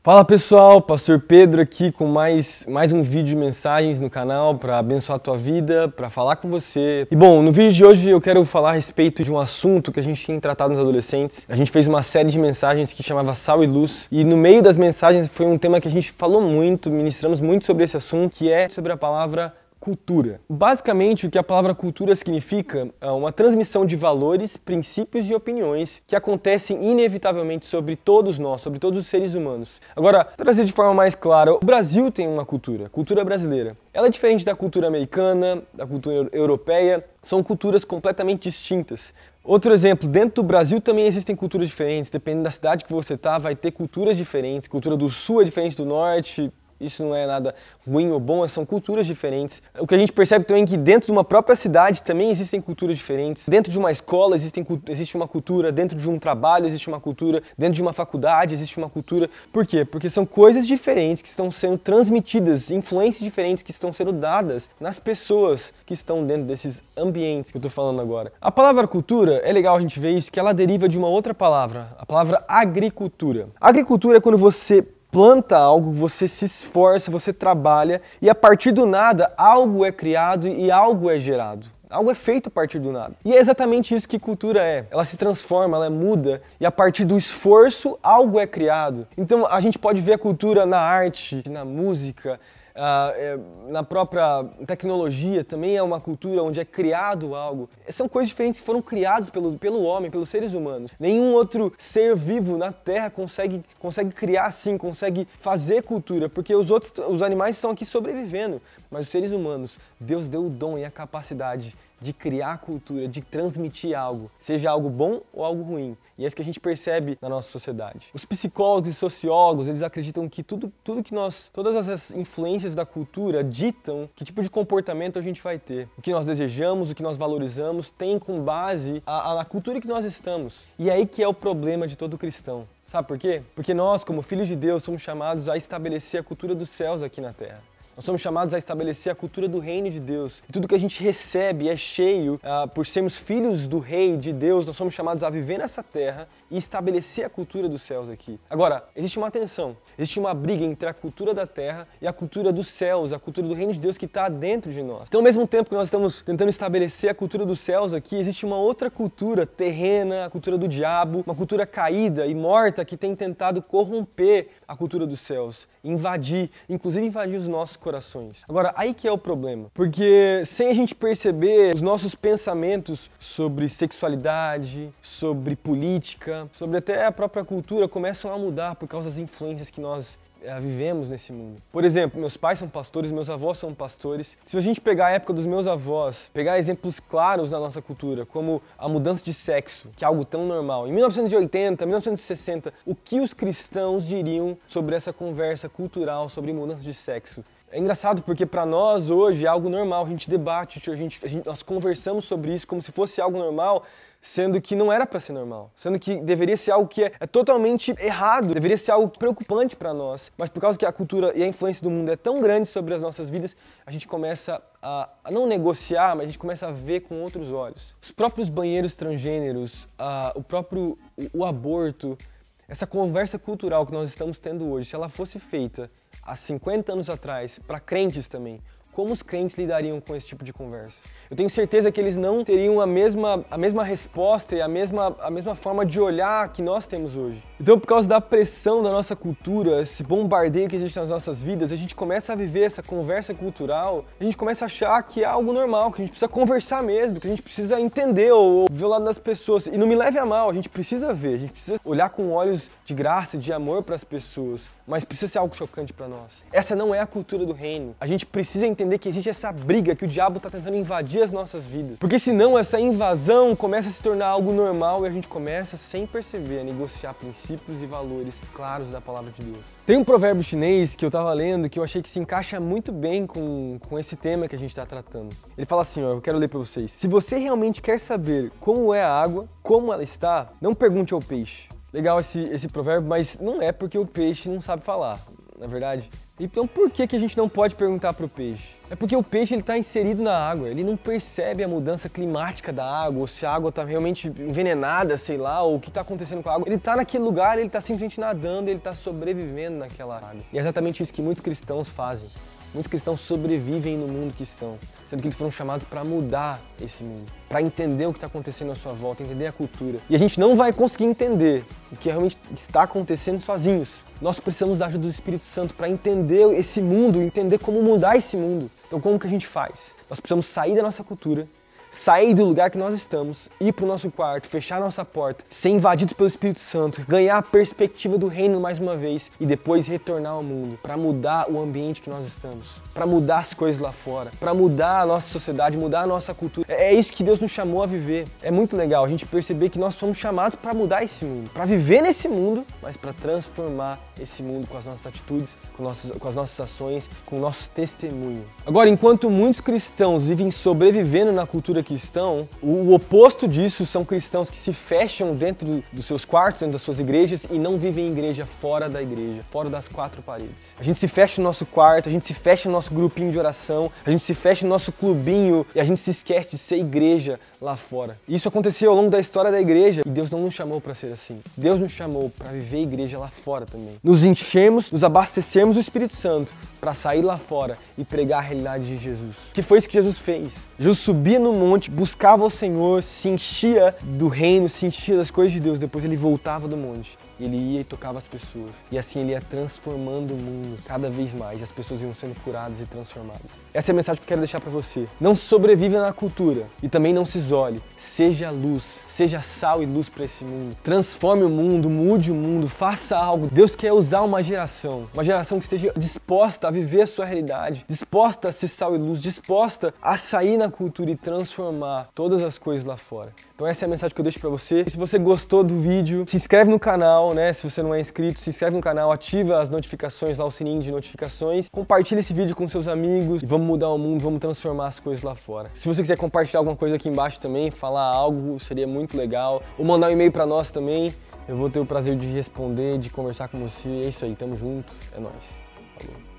Fala pessoal, Pastor Pedro aqui com mais um vídeo de mensagens no canal para abençoar a tua vida, para falar com você. E bom, no vídeo de hoje eu quero falar a respeito de um assunto que a gente tem tratado nos adolescentes. A gente fez uma série de mensagens que chamava Sal e Luz e no meio das mensagens foi um tema que a gente falou muito, ministramos muito sobre esse assunto, que é sobre a palavra cultura. Basicamente, o que a palavra cultura significa é uma transmissão de valores, princípios e opiniões que acontecem inevitavelmente sobre todos nós, sobre todos os seres humanos. Agora, trazer de forma mais clara, o Brasil tem uma cultura brasileira. Ela é diferente da cultura americana, da cultura europeia, são culturas completamente distintas. Outro exemplo, dentro do Brasil também existem culturas diferentes, dependendo da cidade que você está, vai ter culturas diferentes, cultura do sul é diferente do norte. Isso não é nada ruim ou bom, são culturas diferentes. O que a gente percebe também é que dentro de uma própria cidade também existem culturas diferentes. Dentro de uma escola existe uma cultura, dentro de um trabalho existe uma cultura, dentro de uma faculdade existe uma cultura. Por quê? Porque são coisas diferentes que estão sendo transmitidas, influências diferentes que estão sendo dadas nas pessoas que estão dentro desses ambientes que eu estou falando agora. A palavra cultura, é legal a gente ver isso, que ela deriva de uma outra palavra, a palavra agricultura. Agricultura é quando você planta algo, você se esforça, você trabalha e a partir do nada algo é criado e algo é gerado. Algo é feito a partir do nada. E é exatamente isso que cultura é. Ela se transforma, ela muda e a partir do esforço algo é criado. Então a gente pode ver a cultura na arte, na música, na própria tecnologia também é uma cultura onde é criado algo. São coisas diferentes que foram criadas pelo homem, pelos seres humanos. Nenhum outro ser vivo na Terra consegue criar assim, consegue fazer cultura, porque os animais estão aqui sobrevivendo, mas os seres humanos, Deus deu o dom e a capacidade de criar cultura, de transmitir algo, seja algo bom ou algo ruim. E é isso que a gente percebe na nossa sociedade. Os psicólogos e sociólogos, eles acreditam que todas as influências da cultura ditam que tipo de comportamento a gente vai ter. O que nós desejamos, o que nós valorizamos, tem com base na cultura que nós estamos. E é aí que é o problema de todo cristão. Sabe por quê? Porque nós, como filhos de Deus, somos chamados a estabelecer a cultura dos céus aqui na Terra. Nós somos chamados a estabelecer a cultura do reino de Deus. E tudo que a gente recebe é cheio, por sermos filhos do rei de Deus, nós somos chamados a viver nessa terra e estabelecer a cultura dos céus aqui. Agora, existe uma tensão, existe uma briga entre a cultura da terra e a cultura dos céus, a cultura do reino de Deus que está dentro de nós. Então, ao mesmo tempo que nós estamos tentando estabelecer a cultura dos céus aqui, existe uma outra cultura terrena, a cultura do diabo, uma cultura caída e morta que tem tentado corromper a cultura dos céus, inclusive invadir os nossos corações. Agora, aí que é o problema, porque sem a gente perceber, os nossos pensamentos sobre sexualidade, sobre política, sobre até a própria cultura começam a mudar por causa das influências que nós vivemos nesse mundo. Por exemplo, meus pais são pastores, meus avós são pastores. Se a gente pegar a época dos meus avós, pegar exemplos claros na nossa cultura, como a mudança de sexo, que é algo tão normal. Em 1980, 1960, o que os cristãos diriam sobre essa conversa cultural sobre mudança de sexo? É engraçado porque para nós hoje é algo normal, a gente debate, nós conversamos sobre isso como se fosse algo normal, sendo que não era para ser normal, sendo que deveria ser algo que é totalmente errado, deveria ser algo preocupante para nós. Mas por causa que a cultura e a influência do mundo é tão grande sobre as nossas vidas, a gente começa a não negociar, mas a gente começa a ver com outros olhos. Os próprios banheiros transgêneros, o aborto, essa conversa cultural que nós estamos tendo hoje, se ela fosse feita há 50 anos atrás, para crentes também, como os crentes lidariam com esse tipo de conversa? Eu tenho certeza que eles não teriam a mesma resposta e a mesma forma de olhar que nós temos hoje. Então, por causa da pressão da nossa cultura, esse bombardeio que existe nas nossas vidas, a gente começa a viver essa conversa cultural, a gente começa a achar que é algo normal, que a gente precisa conversar mesmo, que a gente precisa entender ou ver o lado das pessoas. E não me leve a mal, a gente precisa ver, a gente precisa olhar com olhos de graça, de amor para as pessoas, mas precisa ser algo chocante para nós. Essa não é a cultura do reino. A gente precisa entender que existe essa briga, que o diabo está tentando invadir as nossas vidas. Porque senão essa invasão começa a se tornar algo normal e a gente começa, sem perceber, a negociar princípios e valores claros da palavra de Deus. Tem um provérbio chinês que eu estava lendo que eu achei que se encaixa muito bem com esse tema que a gente está tratando. Ele fala assim, eu quero ler para vocês. Se você realmente quer saber como é a água, como ela está, não pergunte ao peixe. Legal esse provérbio, mas não é porque o peixe não sabe falar. na verdade. Então por que a gente não pode perguntar para o peixe? É porque o peixe está inserido na água, ele não percebe a mudança climática da água, ou se a água está realmente envenenada, sei lá, ou o que está acontecendo com a água. Ele está naquele lugar, ele está simplesmente nadando, ele está sobrevivendo naquela água. E é exatamente isso que muitos cristãos fazem. Muitos cristãos sobrevivem no mundo que estão, sendo que eles foram chamados para mudar esse mundo, para entender o que está acontecendo à sua volta, entender a cultura. E a gente não vai conseguir entender o que realmente está acontecendo sozinhos. Nós precisamos da ajuda do Espírito Santo para entender esse mundo, entender como mudar esse mundo. Então como que a gente faz? Nós precisamos sair da nossa cultura, sair do lugar que nós estamos, ir para o nosso quarto, fechar nossa porta, ser invadidos pelo Espírito Santo, ganhar a perspectiva do reino mais uma vez e depois retornar ao mundo para mudar o ambiente que nós estamos, para mudar as coisas lá fora, para mudar a nossa sociedade, mudar a nossa cultura. É isso que Deus nos chamou a viver. É muito legal a gente perceber que nós somos chamados para mudar esse mundo, para viver nesse mundo, mas para transformar esse mundo com as nossas atitudes, com as nossas ações, com o nosso testemunho. Agora, enquanto muitos cristãos vivem sobrevivendo na cultura que estão, o oposto disso são cristãos que se fecham dentro dos seus quartos, dentro das suas igrejas e não vivem em igreja fora da igreja, fora das quatro paredes. A gente se fecha no nosso quarto, a gente se fecha no nosso grupinho de oração, a gente se fecha no nosso clubinho e a gente se esquece de ser igreja lá fora. Isso aconteceu ao longo da história da igreja e Deus não nos chamou para ser assim. Deus nos chamou para viver a igreja lá fora também. Nos enchermos, nos abastecermos do Espírito Santo para sair lá fora e pregar a realidade de Jesus. Que foi isso que Jesus fez. Jesus subia no monte, buscava o Senhor, se enchia do reino, se enchia das coisas de Deus. Depois ele voltava do monte. Ele ia e tocava as pessoas. E assim ele ia transformando o mundo cada vez mais. E as pessoas iam sendo curadas e transformadas. Essa é a mensagem que eu quero deixar para você. Não sobreviva na cultura e também não se isole. Seja luz, seja sal e luz para esse mundo. Transforme o mundo, mude o mundo, faça algo. Deus quer usar uma geração que esteja disposta a viver a sua realidade, disposta a ser sal e luz, disposta a sair na cultura e transformar todas as coisas lá fora. Então essa é a mensagem que eu deixo para você. E se você gostou do vídeo, se inscreve no canal, né? Se você não é inscrito, se inscreve no canal, ativa as notificações lá, o sininho de notificações. Compartilha esse vídeo com seus amigos e vamos mudar o mundo, vamos transformar as coisas lá fora. Se você quiser compartilhar alguma coisa aqui embaixo também, falar algo, seria muito legal. Ou mandar um e-mail para nós também. Eu vou ter o prazer de responder, de conversar com você. É isso aí, tamo junto. É nóis. Falou.